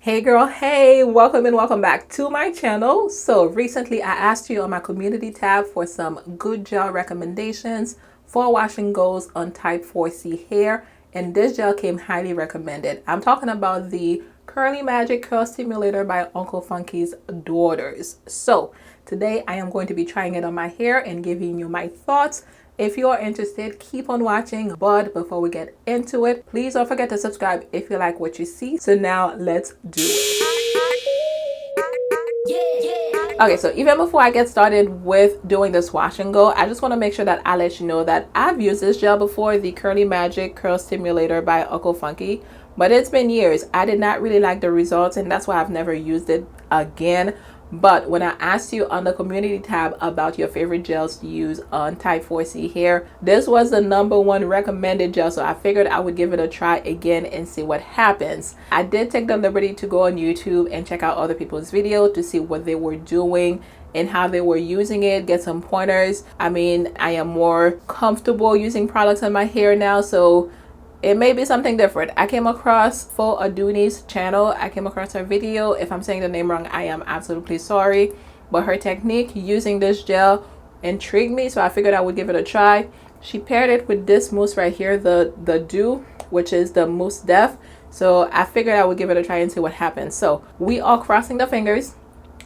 Hey girl, hey, welcome and welcome back to my channel. So recently I asked you on my community tab for some good gel recommendations for wash and goes on type 4C hair, and this gel came highly recommended. I'm talking about the Curly Magic Curl Stimulator by Uncle Funky's daughters. So today I am going to be trying it on my hair and giving you my thoughts. If you are interested, keep on watching. But before we get into it, please don't forget to subscribe if you like what you see. So now let's do it. Okay, so even before I get started with doing this wash and go, I just want to make sure that I let you know that I've used this gel before, the Curly Magic Curl Stimulator by Uncle Funky, but it's been years. I did not really like the results, and that's why I've never used it again. But when I asked you on the community tab about your favorite gels to use on type 4C hair, this was the #1 recommended gel, so I figured I would give it a try again and see what happens. I did take the liberty to go on YouTube and check out other people's videos to see what they were doing and how they were using it, get some pointers. I mean, I am more comfortable using products on my hair now, so it may be something different. I came across Fo Aduni's channel. I came across her video. If I'm saying the name wrong, I am absolutely sorry. But her technique using this gel intrigued me, so I figured I would give it a try. She paired it with this mousse right here, the Dew, which is the Mousse Def. So I figured I would give it a try and see what happens. So we are crossing the fingers.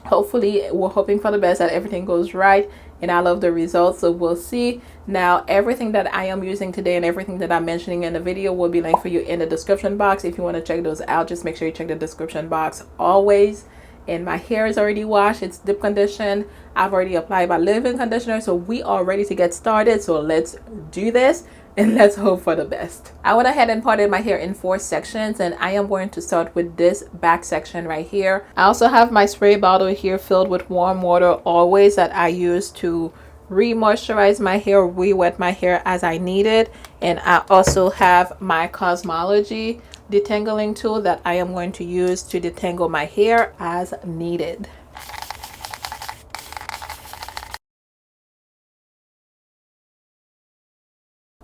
Hopefully, we're hoping for the best, that everything goes right, and I love the results, so we'll see. Now, everything that I am using today and everything that I'm mentioning in the video will be linked for you in the description box. If you want to check those out, just make sure you check the description box always. And my hair is already washed, it's deep conditioned. I've already applied my leave-in conditioner, so we are ready to get started. So let's do this and let's hope for the best. I went ahead and parted my hair in 4 sections, and I am going to start with this back section right here. I also have my spray bottle here filled with warm water always, that I use to re-moisturize my hair, re-wet my hair as I need it. And I also have my Cosmology detangling tool that I am going to use to detangle my hair as needed.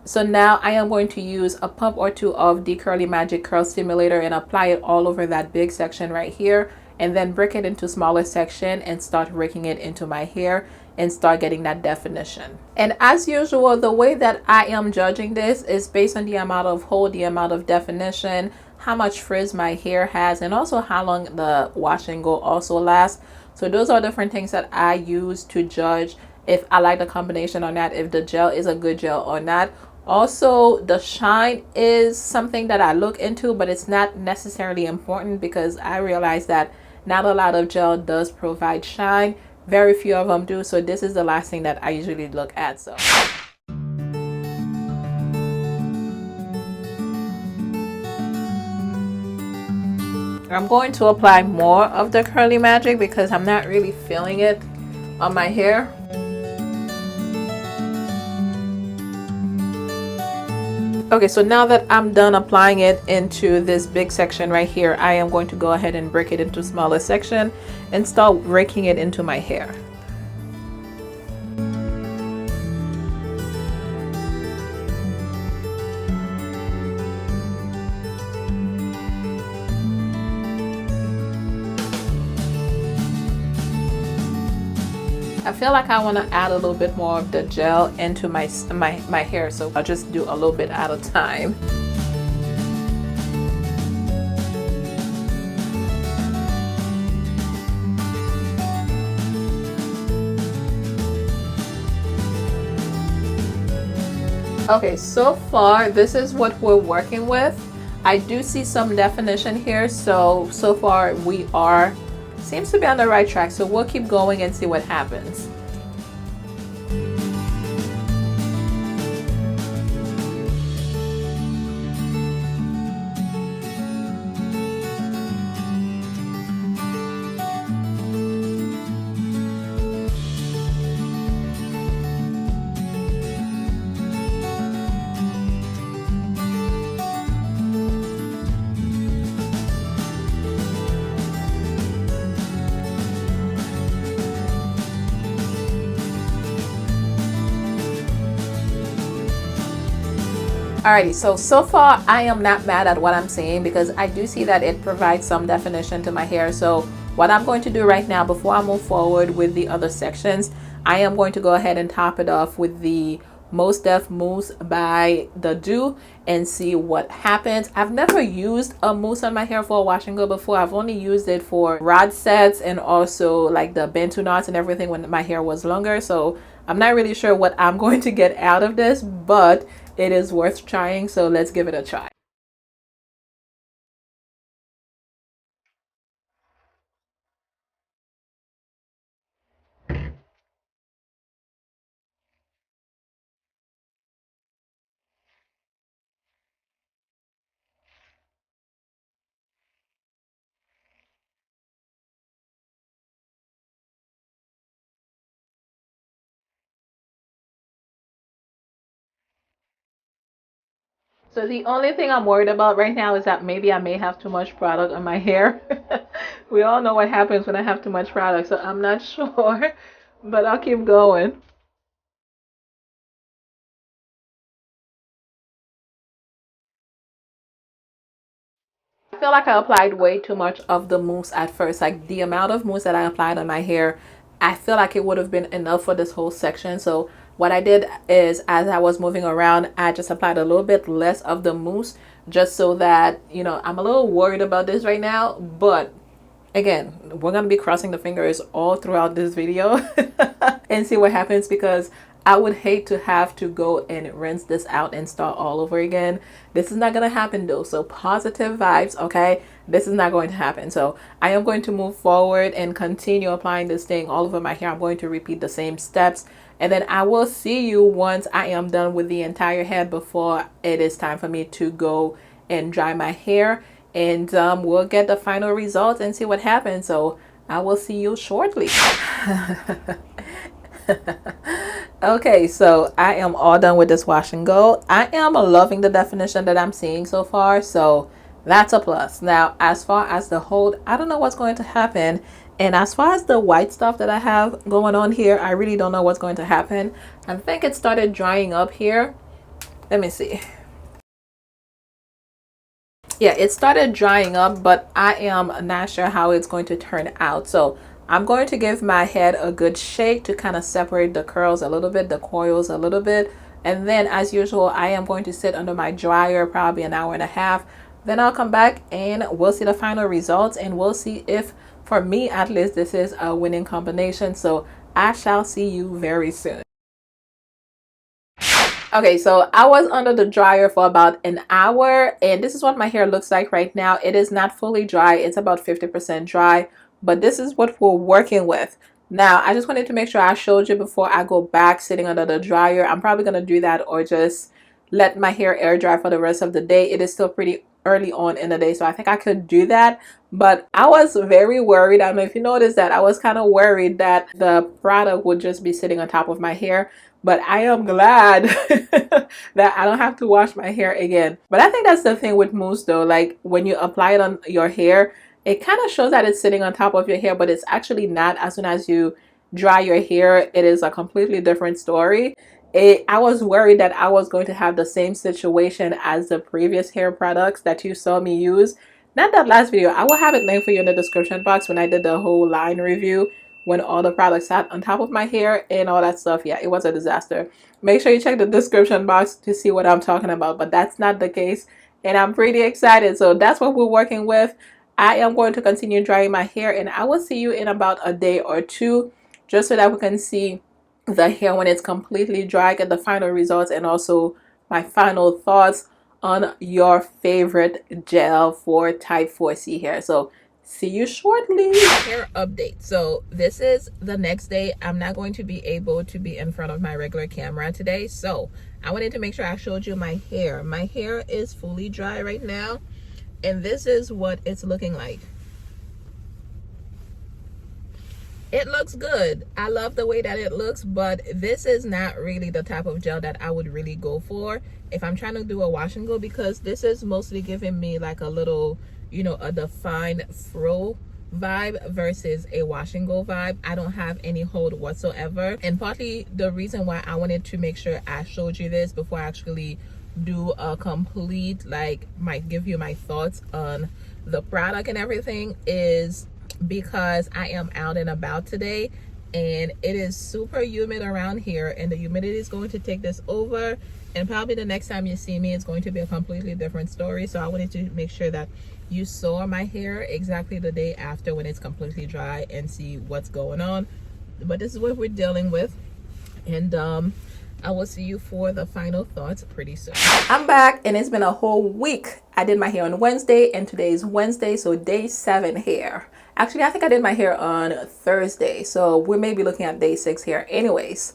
So now I am going to use a pump or two of the Curly Magic Curl Stimulator and apply it all over that big section right here, and then break it into smaller section and start raking it into my hair and start getting that definition. And as usual, the way that I am judging this is based on the amount of hold, the amount of definition, how much frizz my hair has, and also how long the wash and go also lasts. So those are different things that I use to judge if I like the combination or not, if the gel is a good gel or not. Also, the shine is something that I look into, but it's not necessarily important because I realize that not a lot of gel does provide shine. Very few of them do. So this is the last thing that I usually look at. So I'm going to apply more of the Curly Magic because I'm not really feeling it on my hair. Okay, so now that I'm done applying it into this big section right here, I am going to go ahead and break it into smaller section and start raking it into my hair. I feel like I want to add a little bit more of the gel into my hair, so I'll just do a little bit at a time. Okay, so far this is what we're working with. I do see some definition here, so far we are seems to be on the right track, so we'll keep going and see what happens. Alrighty, so far I am not mad at what I'm seeing because I do see that it provides some definition to my hair. So what I'm going to do right now before I move forward with the other sections, I am going to go ahead and top it off with the Most Def Mousse by The Dew and see what happens. I've never used a mousse on my hair for a wash and go before. I've only used it for rod sets and also like the Bantu knots and everything when my hair was longer. So I'm not really sure what I'm going to get out of this, but it is worth trying. So let's give it a try. So the only thing I'm worried about right now is that maybe I may have too much product on my hair. We all know what happens when I have too much product, so I'm not sure, but I'll keep going. I feel like I applied way too much of the mousse at first. Like the amount of mousse that I applied on my hair, I feel like it would have been enough for this whole section. So what I did is as I was moving around, I just applied a little bit less of the mousse just so that, you know, I'm a little worried about this right now, but again, we're going to be crossing the fingers all throughout this video and see what happens because I would hate to have to go and rinse this out and start all over again. This is not going to happen though. So positive vibes, okay? This is not going to happen. So I am going to move forward and continue applying this thing all over my hair. I'm going to repeat the same steps. And then I will see you once I am done with the entire head before it is time for me to go and dry my hair. And we'll get the final results and see what happens. So I will see you shortly. Okay, so I am all done with this wash and go. I am loving the definition that I'm seeing so far, so that's a plus. Now, as far as the hold, I don't know what's going to happen. And as far as the white stuff that I have going on here, I really don't know what's going to happen. I think it started drying up here. Let me see. Yeah, it started drying up, but I am not sure how it's going to turn out. So I'm going to give my head a good shake to kind of separate the curls a little bit, the coils a little bit. And then as usual, I am going to sit under my dryer probably an hour and a half. Then I'll come back and we'll see the final results and we'll see if, for me at least, this is a winning combination. So I shall see you very soon. Okay, so I was under the dryer for about an hour and this is what my hair looks like right now. It is not fully dry. It's about 50% dry, but this is what we're working with. Now, I just wanted to make sure I showed you before I go back sitting under the dryer. I'm probably going to do that or just let my hair air dry for the rest of the day. It is still pretty early on in the day, so I think I could do that. But I was very worried. I don't know if you noticed that. I was kind of worried that the product would just be sitting on top of my hair. But I am glad that I don't have to wash my hair again. But I think that's the thing with mousse though. Like when you apply it on your hair, it kind of shows that it's sitting on top of your hair, but it's actually not. As soon as you dry your hair, it is a completely different story. I was worried that I was going to have the same situation as the previous hair products that you saw me use. Not that last video. I will have it linked for you in the description box when I did the whole line review when all the products sat on top of my hair and all that stuff. Yeah, it was a disaster. Make sure you check the description box to see what I'm talking about, but that's not the case and I'm pretty excited. So that's what we're working with. I am going to continue drying my hair and I will see you in about a day or two just so that we can see the hair when it's completely dry, get the final results and also my final thoughts on your favorite gel for type 4C hair. So see you shortly. Hair update. So this is the next day. I'm not going to be able to be in front of my regular camera today, so I wanted to make sure I showed you my hair. My hair is fully dry right now and this is what it's looking like. It looks good. I love the way that it looks, but this is not really the type of gel that I would really go for if I'm trying to do a wash and go, because this is mostly giving me like a little, you know, a defined fro vibe versus a wash and go vibe. I don't have any hold whatsoever, and partly the reason why I wanted to make sure I showed you this before I actually do a complete, like, might give you my thoughts on the product and everything, is because I am out and about today and it is super humid around here, and the humidity is going to take this over, and probably the next time you see me it's going to be a completely different story. So I wanted to make sure that you saw my hair exactly the day after when it's completely dry and see what's going on. But this is what we're dealing with, and I will see you for the final thoughts pretty soon. I'm back and it's been a whole week. I did my hair on Wednesday and today is Wednesday, so day 7 hair. Actually, I think I did my hair on Thursday, so we may be looking at day 6 hair. Anyways,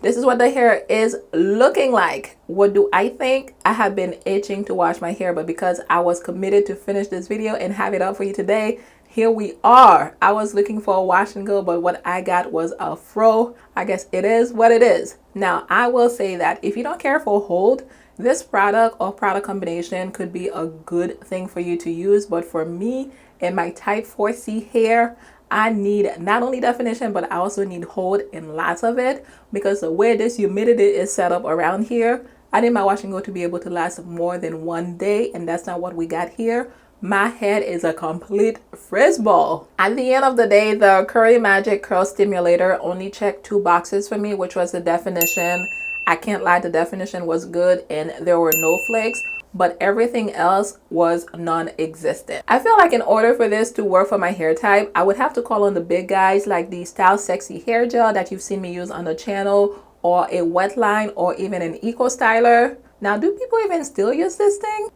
this is what the hair is looking like. What do I think? I have been itching to wash my hair, but because I was committed to finish this video and have it up for you today, here we are. I was looking for a wash and go, but what I got was a fro. I guess it is what it is. Now, I will say that if you don't care for hold, this product or product combination could be a good thing for you to use. But for me and my type 4C hair, I need not only definition, but I also need hold and lots of it, because the way this humidity is set up around here, I need my wash and go to be able to last more than 1 day, and that's not what we got here. My head is a complete frizz-ball. At the end of the day, the Curly Magic Curl Stimulator only checked 2 boxes for me, which was the definition. I can't lie, the definition was good and there were no flakes, but everything else was non-existent. I feel like in order for this to work for my hair type, I would have to call on the big guys like the Style Sexy Hair Gel that you've seen me use on the channel, or a wet line, or even an Eco Styler. Now, do people even still use this thing?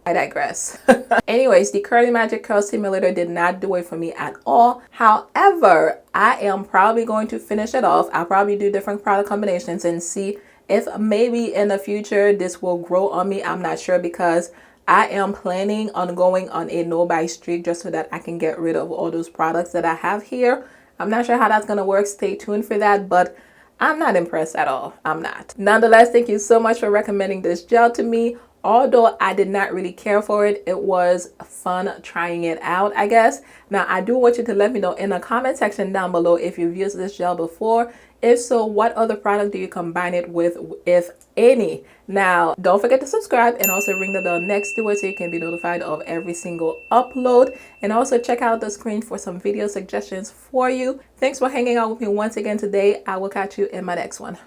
I digress. Anyways, the Curly Magic Curl Stimulator did not do it for me at all. However, I am probably going to finish it off. I'll probably do different product combinations and see if maybe in the future this will grow on me. I'm not sure, because I am planning on going on a no-buy streak just so that I can get rid of all those products that I have here. I'm not sure how that's going to work. Stay tuned for that, but I'm not impressed at all. I'm not. Nonetheless, thank you so much for recommending this gel to me. Although I did not really care for it, it was fun trying it out, I guess. Now, I do want you to let me know in the comment section down below if you've used this gel before. If so, what other product do you combine it with, if any? Now, don't forget to subscribe and also ring the bell next to it so you can be notified of every single upload. And also check out the screen for some video suggestions for you. Thanks for hanging out with me once again today. I will catch you in my next one.